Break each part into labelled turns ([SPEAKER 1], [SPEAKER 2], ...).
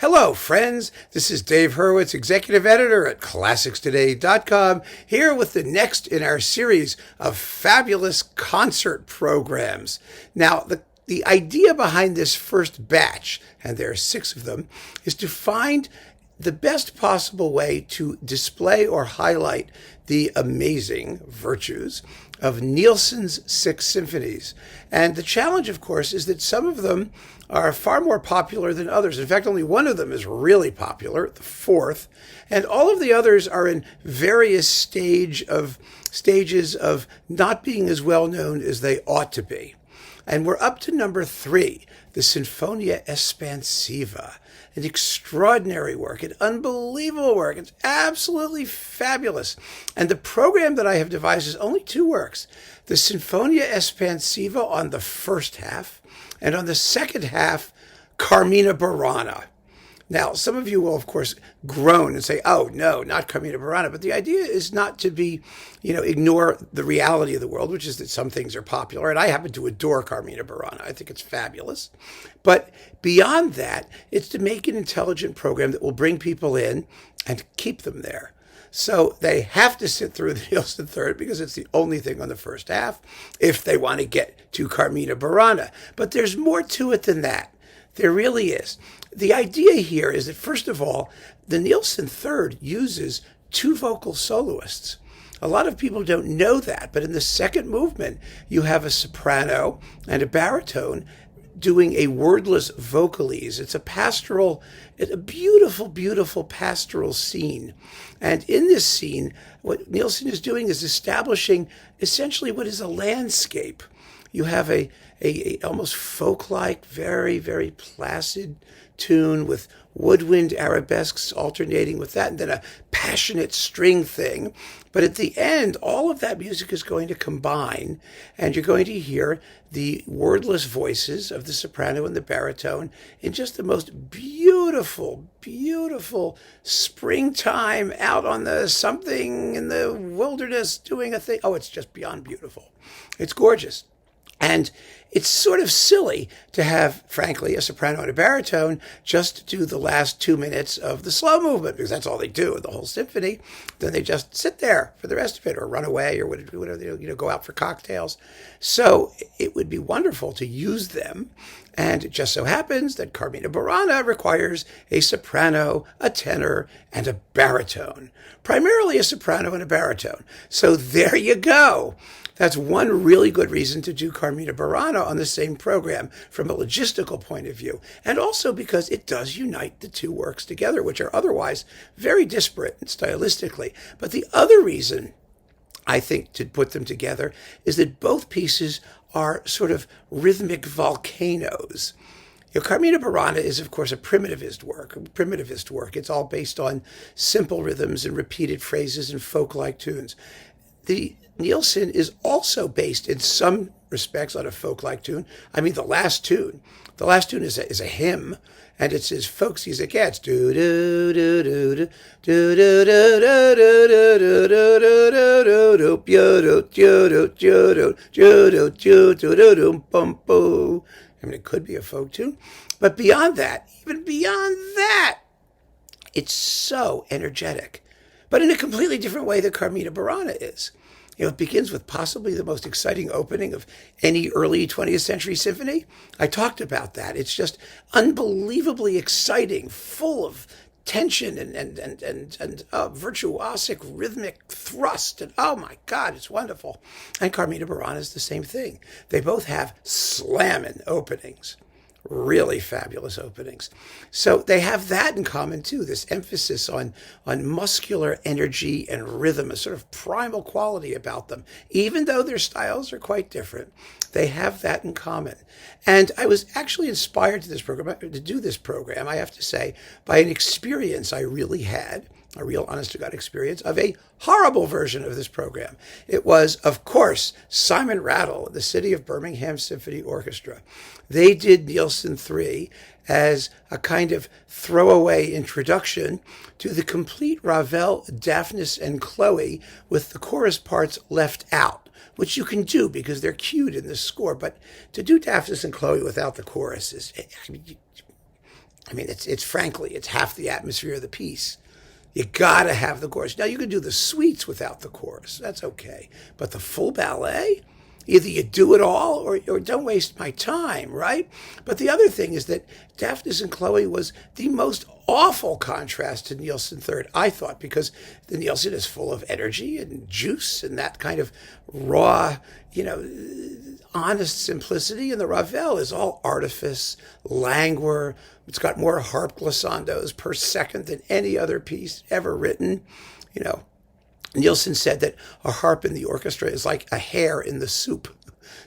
[SPEAKER 1] Hello, friends. This is Dave Hurwitz, executive editor at ClassicsToday.com, here with the next in our series of fabulous concert programs. Now, the idea behind this first batch, and there are 6 of them, is to find the best possible way to display or highlight the amazing virtues of Nielsen's 6 symphonies. And the challenge, of course, is that some of them are far more popular than others. In fact, only one of them is really popular, the 4th, and all of the others are in various stages of not being as well known as they ought to be. And we're up to number 3, the Sinfonia Espansiva. An extraordinary work, an unbelievable work. It's absolutely fabulous. And the program that I have devised is only 2 works. The Sinfonia Espansiva on the first half, and on the second half, Carmina Burana. Now, some of you will, of course, groan and say, oh, no, not Carmina Burana. But the idea is not to ignore the reality of the world, which is that some things are popular. And I happen to adore Carmina Burana. I think it's fabulous. But beyond that, it's to make an intelligent program that will bring people in and keep them there. So they have to sit through the Nielsen third because it's the only thing on the first half if they want to get to Carmina Burana. But there's more to it than that. There really is. The idea here is that, first of all, the Nielsen third uses 2 vocal soloists. A lot of people don't know that, but in the second movement, you have a soprano and a baritone doing a wordless vocalese. It's a beautiful, beautiful pastoral scene. And in this scene, what Nielsen is doing is establishing essentially what is a landscape. You have a almost folk-like, very, very placid tune with woodwind arabesques alternating with that, and then a passionate string thing. But at the end, all of that music is going to combine, and you're going to hear the wordless voices of the soprano and the baritone in just the most beautiful, beautiful springtime out on the something in the wilderness doing a thing. Oh, it's just beyond beautiful. It's gorgeous. And it's sort of silly to have, frankly, a soprano and a baritone just do the last 2 minutes of the slow movement, because that's all they do in the whole symphony. Then they just sit there for the rest of it, or run away, or whatever, go out for cocktails. So it would be wonderful to use them. And it just so happens that Carmina Burana requires a soprano, a tenor, and a baritone. Primarily a soprano and a baritone. So there you go. That's one really good reason to do Carmina Burana on the same program from a logistical point of view. And also because it does unite the 2 works together, which are otherwise very disparate stylistically. But the other reason, I think, to put them together is that both pieces are sort of rhythmic volcanoes. Carmina Burana is, of course, a primitivist work. It's all based on simple rhythms and repeated phrases and folk-like tunes. The Nielsen is also based in some respects on a folk-like tune. I mean, the last tune is a hymn, and it's as folksy as it gets. Do do do do do do do do do do do. I mean, it could be a folk tune, but beyond that, even beyond that, it's so energetic, but in a completely different way that Carmina Burana is. It begins with possibly the most exciting opening of any early 20th century symphony. I talked about that. It's just unbelievably exciting, full of tension and virtuosic rhythmic thrust. And oh my God, it's wonderful. And Carmina Burana is the same thing. They both have slamming openings. Really fabulous openings. So they have that in common too, this emphasis on muscular energy and rhythm, a sort of primal quality about them. Even though their styles are quite different, they have that in common. And I was actually inspired to do this program, I have to say, by an experience I really had, a real honest-to-God experience of a horrible version of this program. It was, of course, Simon Rattle, the City of Birmingham Symphony Orchestra. They did Nielsen 3 as a kind of throwaway introduction to the complete Ravel, Daphnis, and Chloe with the chorus parts left out, which you can do because they're cued in the score. But to do Daphnis and Chloe without the chorus is, I mean, it's frankly, it's half the atmosphere of the piece. You gotta have the chorus. Now, you can do the suites without the chorus. That's okay. But the full ballet, either you do it all or don't waste my time, right? But the other thing is that Daphnis and Chloe was the most awful contrast to Nielsen Third, I thought, because the Nielsen is full of energy and juice and that kind of raw, honest simplicity, and the Ravel is all artifice, languor. It's got more harp glissandos per second than any other piece ever written. Nielsen said that a harp in the orchestra is like a hair in the soup.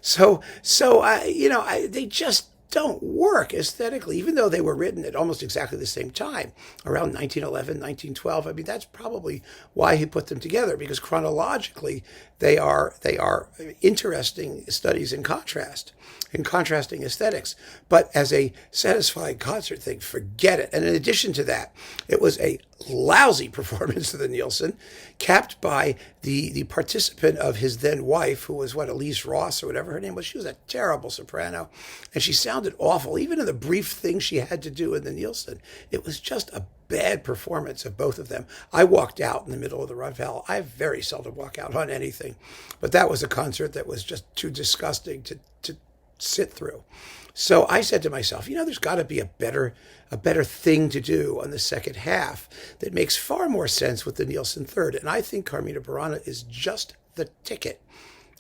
[SPEAKER 1] So they just don't work aesthetically, even though they were written at almost exactly the same time, around 1911, 1912. I mean, that's probably why he put them together, because chronologically they are interesting studies in contrasting aesthetics. But as a satisfying concert thing, forget it. And in addition to that, it was a lousy performance of the Nielsen, capped by the participant of his then wife, who was Elise Ross or whatever her name was. She was a terrible soprano, and she sounded awful. Even in the brief thing she had to do in the Nielsen, it was just a bad performance of both of them. I walked out in the middle of the Ravel. I very seldom walk out on anything, but that was a concert that was just too disgusting to sit through. So I said to myself, there's got to be a better thing to do on the second half that makes far more sense with the Nielsen Third. And I think Carmina Burana is just the ticket.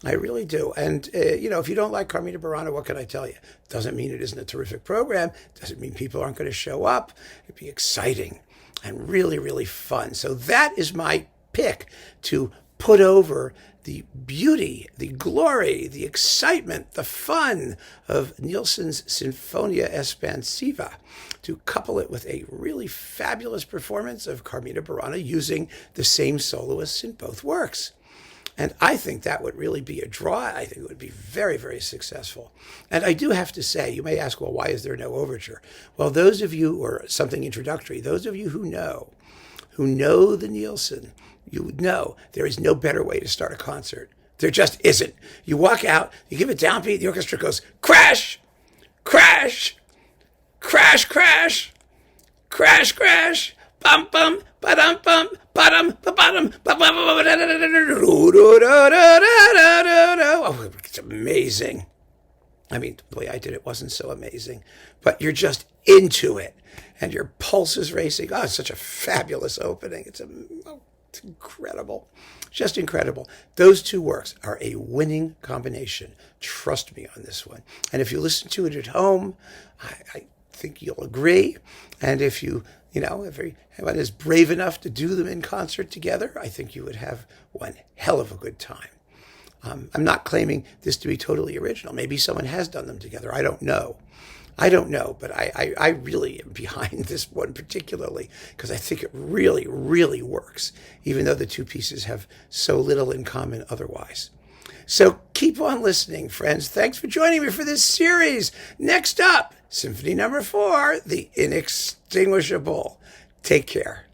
[SPEAKER 1] I really do. And, if you don't like Carmina Burana, what can I tell you? Doesn't mean it isn't a terrific program. Doesn't mean people aren't going to show up. It'd be exciting and really, really fun. So that is my pick to put over the beauty, the glory, the excitement, the fun of Nielsen's Sinfonia Espansiva, to couple it with a really fabulous performance of Carmina Burana using the same soloists in both works. And I think that would really be a draw. I think it would be very, very successful. And I do have to say, you may ask, well, why is there no overture? Well, those of you, or something introductory, those of you who know the Nielsen, you know there is no better way to start a concert. There just isn't. You walk out, you give a downbeat, the orchestra goes, crash, crash, crash, crash, crash, crash, bum, bum, ba-dum, bum, ba-dum, ba-bum, ba-bum, oh, it's amazing. I mean, the way I did it wasn't so amazing, but you're just into it, and your pulse is racing. Oh, it's such a fabulous opening. It's incredible, just incredible. Those two works are a winning combination. Trust me on this one. And if you listen to it at home, I think you'll agree. And if if everyone is brave enough to do them in concert together, I think you would have one hell of a good time. I'm not claiming this to be totally original. Maybe someone has done them together. I don't know, but I really am behind this one particularly, because I think it really, really works, even though the two pieces have so little in common otherwise. So keep on listening, friends. Thanks for joining me for this series. Next up, Symphony number 4, The Inextinguishable. Take care.